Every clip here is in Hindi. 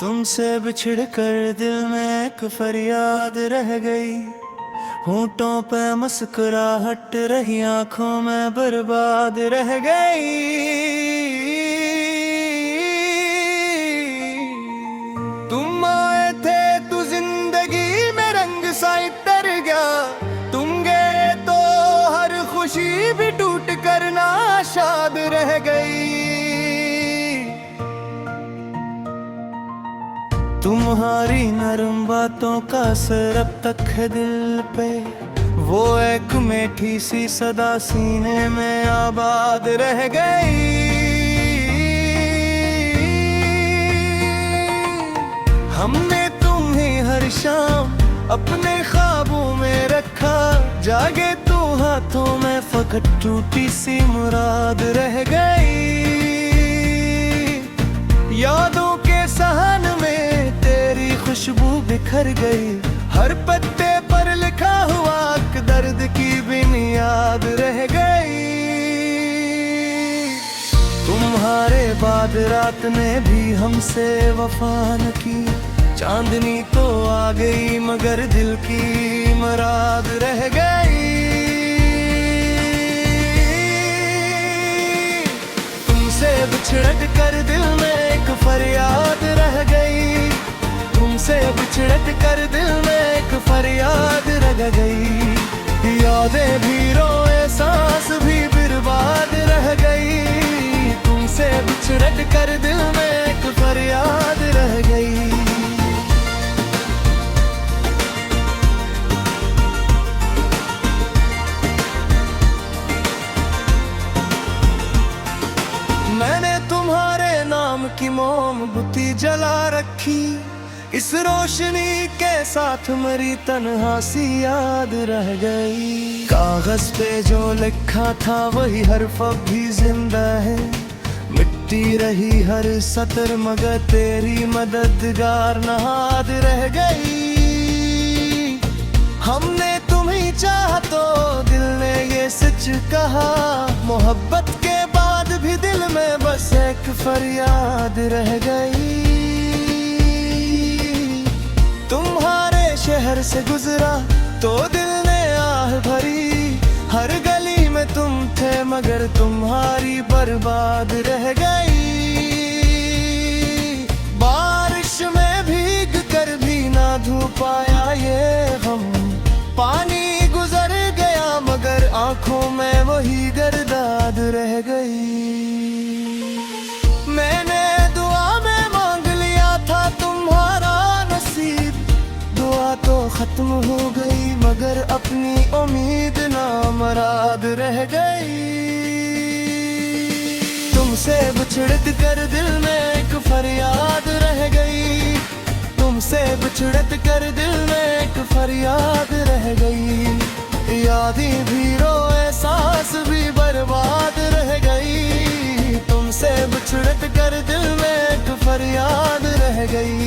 तुमसे बिछड़ कर दिल में एक फरियाद रह गई। होंठों पे मुस्कुराहट रही, आंखों में बर्बाद रह गई। तुम आए थे तो जिंदगी में रंग सा इतर गया। तुम गए तो हर खुशी भी टूट कर नाशाद रह गई। तुम्हारी नरम बातों का असर अब तक है दिल पे। वो एक मीठी सी सदा सीने में आबाद रह गई। हमने तुम्हें हर शाम अपने ख्वाबों में रखा। जागे तो हाथों में फकत टूटी सी मुराद रह गई। यादों के सहन में तेरी खुशबू बिखर गई। हर पत्ते पर लिखा हुआ दर्द की बुनियाद रह गई। तुम्हारे बाद रात ने भी हमसे वफा न की। चांदनी तो आ गई मगर दिल की मुराद रह गई। तुमसे बिछड़ कर दिल में एक फरियाद रह गई। तुमसे बिछड़ कर दिल में एक फरियाद रह गई। यादें भी रोए, सांस भी बर्बाद रह गई। तुमसे बिछड़ कर दिल में एक फरियाद रह गई। मैंने तुम्हारे नाम की मोमबत्ती जला रखी। इस रोशनी के साथ मरी तन्हा सी याद रह गई। कागज पे जो लिखा था वही हर्फ अब भी जिंदा है। मिट्टी रही हर सतर मगर तेरी मददगार नाद रह गई। हमने तुम्हें चाहा तो दिल ने ये सच कहा। मोहब्बत के बाद भी दिल में बस एक फरियाद रह गई। तुम्हारे शहर से गुजरा तो दिल ने आह भरी। हर गली में तुम थे मगर तुम्हारी बर्बाद रह गई। बारिश में भीग कर भी ना धो पाया ये हम। पानी गुजर गया मगर आंखों में वही गर्दाद रह गई। मैंने दुआ में मांग लिया था तुम्हारा नसीब। दुआ तो खत्म हो गई मगर अपनी उम्मीद नामुराद रह गई। तुमसे बिछड़ कर दिल में एक फरियाद रह गई। तुमसे बिछड़ कर दिल में एक फरियाद रह गई। यादें भी रोए, सांस भी बर्बाद रह गई। तुमसे बिछड़ कर दिल में एक फरियाद रह गई।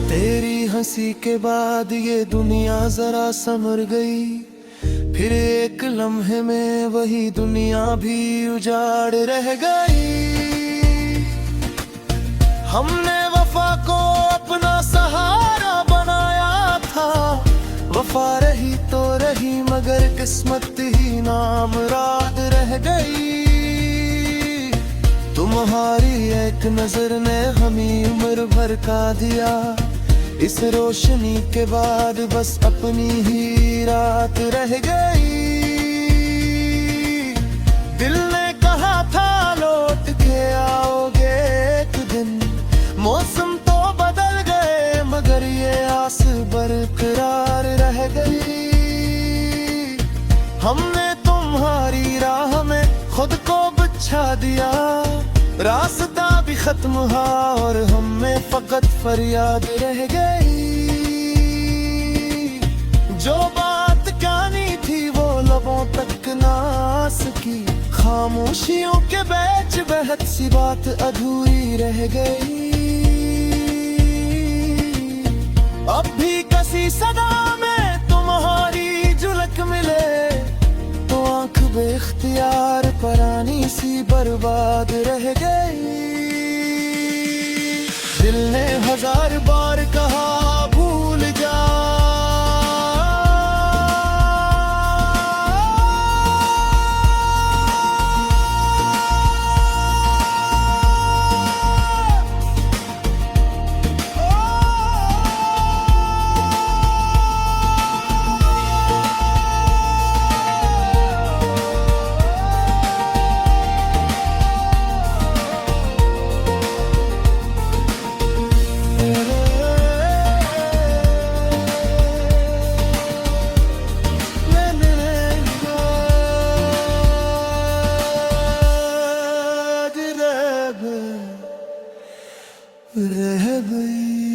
तेरी हंसी के बाद ये दुनिया जरा संवर गई। फिर एक लम्हे में वही दुनिया भी उजाड़ रह गई। हमने वफा को अपना सहारा बनाया था। वफा रही तो रही मगर किस्मत ही नामुराद रह गई। तुम्हारी एक नजर ने हमें उम्र भर का दिया। इस रोशनी के बाद बस अपनी ही रात रह गई। दिल ने कहा था लौट के आओगे एक दिन। मौसम तो बदल गए मगर ये आस बरकरार रह गई। हमने तुम्हारी राह में खुद को बिछा दिया। रास्ता भी खत्म हुआ और हमें फकत फरियाद रह गई। जो बात कहनी थी वो लबों तक ना आ सकी। खामोशियों के बीच बहुत सी बात अधूरी रह गई। अब भी कसी सदा में तुम्हारी बर्बाद रह गई। दिल ने 1000 बार कहा भूल जा, रह गई।